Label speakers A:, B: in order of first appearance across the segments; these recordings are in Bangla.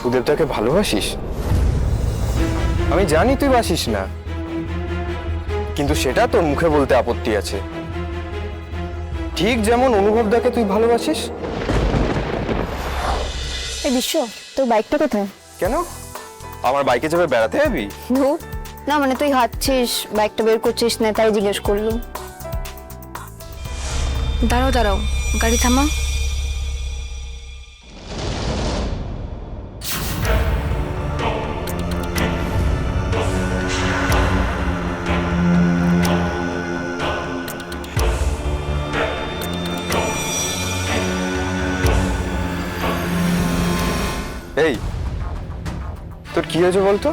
A: সুদেবদাকে ভালোবাসিস? আমি জানি তুই বাসিস না, কিন্তু সেটা তোর মুখে বলতে আপত্তি আছে। ঠিক যেমন অনুভবদাকে তুই ভালোবাসিস।
B: এই বিশ্ব, তোর বাইকটা কোথায়?
A: কেন, আমার বাইকে যাবে বেড়াতে যাবি?
B: ধুর, না মানে তুই হাঁটছিস, বাইকটা বের করছিস না, তাই জিজ্ঞেস করলুম।
C: দাঁড়াও দাঁড়াও, গাড়ি থামাও।
A: এই, তোর কি হয়েছে বলতো?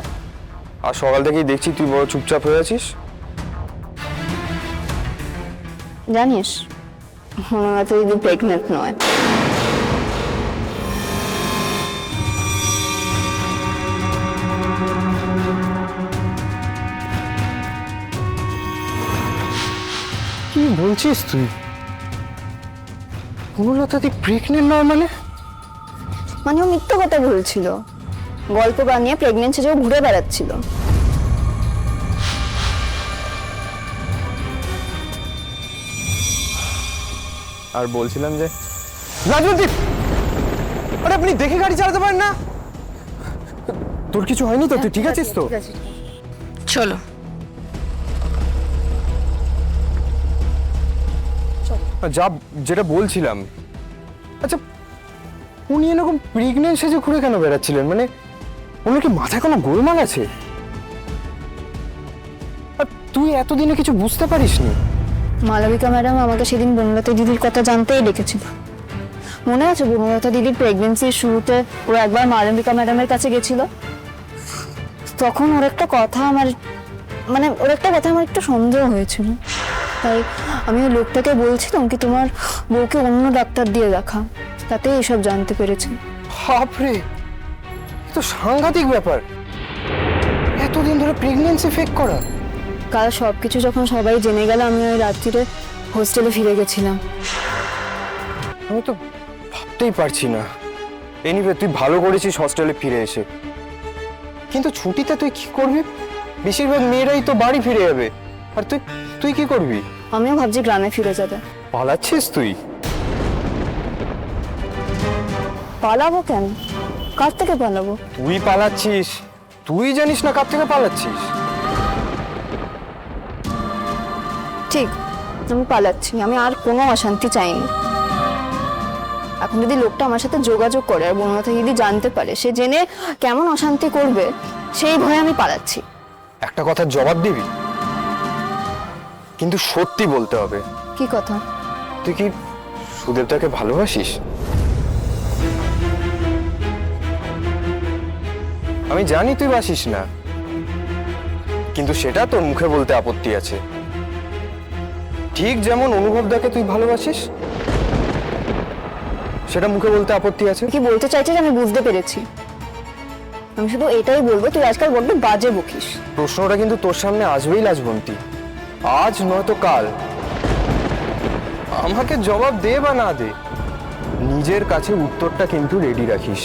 A: আর সকাল থেকেই দেখছি তুই বড় চুপচাপ হয়ে আছিস।
B: জানিস, মনোরথা দিদি প্রেগনেন্ট নয়।
A: কি বলছিস তুই? অনুলতা দি প্রেগনেন্ট নয় মানে?
B: মানে ও মিথ্যে কথা বলছিল, গল্প বানিয়ে প্রেগনেন্ট সেজে ও ঘুরে বেড়াচ্ছিল।
A: আর বলছিলাম যে রাজবন্তী, আরে আপনি দেখে গাড়ি চালাতে পারেন না? তোর কিছু হয়নি তো? তুই ঠিক আছিস তো?
C: চলো।
A: যা, যেটা বলছিলাম, আচ্ছা উনি এরকম প্রেগনেন্ট সেজে ঘুরে কেন বেড়াচ্ছিলেন? মানে ওনার কি মাথায় কোনো গোলমাল আছে? আর তুই এতদিনে কিছু বুঝতে পারিসনি?
B: মালবিকা ম্যাডাম আমাকে সেদিন বনলতা দিদির কথা জানতেই ডেকেছিল। মনে আছে বনলতা দিদির প্রেগনেন্সির শুরুতে ওরা একবার মালবিকা ম্যাডামের কাছে গেছিল? তখন ওর একটা কথা আমার একটু সন্দেহ হয়েছিল। তাই আমি ওই লোকটাকে বলছিলাম কি তোমার বউকে অন্য ডাক্তার দিয়ে দেখা, তাতে এসব জানতে পেরেছি।
A: বাপরে, এ তো সাংঘাতিক ব্যাপার। এতদিন ধরে প্রেগন্যান্সি ফেক করা।
B: কাল সবকিছু যখন সবাই জেনে গেল, আমি ওই রাত্রিরে হোস্টেলে ফিরে গেছিলাম।
A: আমি তো ভাবতেই পারছি না। এনিওয়ে, তুই ভালো করেছিস হস্টেলে ফিরে এসে। কিন্তু ছুটিতে তুই কি করবি? বেশিরভাগ মেয়েরাই তো বাড়ি ফিরে যাবে, আর তুই তুই কি করবি?
B: আমিও ভাবছি গ্রামে ফিরে যাবে।
A: পালাচ্ছিস তুই?
B: পালাবো কেন? কার থেকে পালাবো?
A: তুই পালাচ্ছিস, তুই জানিস না কার থেকে পালাচ্ছিস।
B: ঠিক, আমি পালাচ্ছি। আমি আর কোনো অশান্তি চাইনি। এখন যদি লোকটা আমার সাথে যোগাযোগ করে আর বনলতা যদি জানতে পারে, সে জেনে কেমন অশান্তি করবে, সেই ভয়ে আমি পালাচ্ছি।
A: একটা কথার জবাব দিবি, কিন্তু সত্যি বলতে হবে।
B: কি কথা?
A: তুই কি সুদেবদাকে ভালোবাসিস? আমি জানি তুই বাসিস না, কিন্তু সেটা তোর মুখে বলতে আপত্তি আছে। ঠিক যেমন অনুভবদাকে তুই ভালোবাসিস, সেটা মুখে বলতে আপত্তি আছে।
B: কি বলতে চাইছিস আমি বুঝতে পেরেছি। আমি শুধু এটাই বলবো, তুই আজকাল বড্ড বাজে বকিস।
A: প্রশ্নটা কিন্তু তোর সামনে আসবেই লাজবন্তী, আজ নয়তো কাল। আমাকে জবাব দে বা না দে, নিজের কাছে উত্তরটা কিন্তু রেডি রাখিস।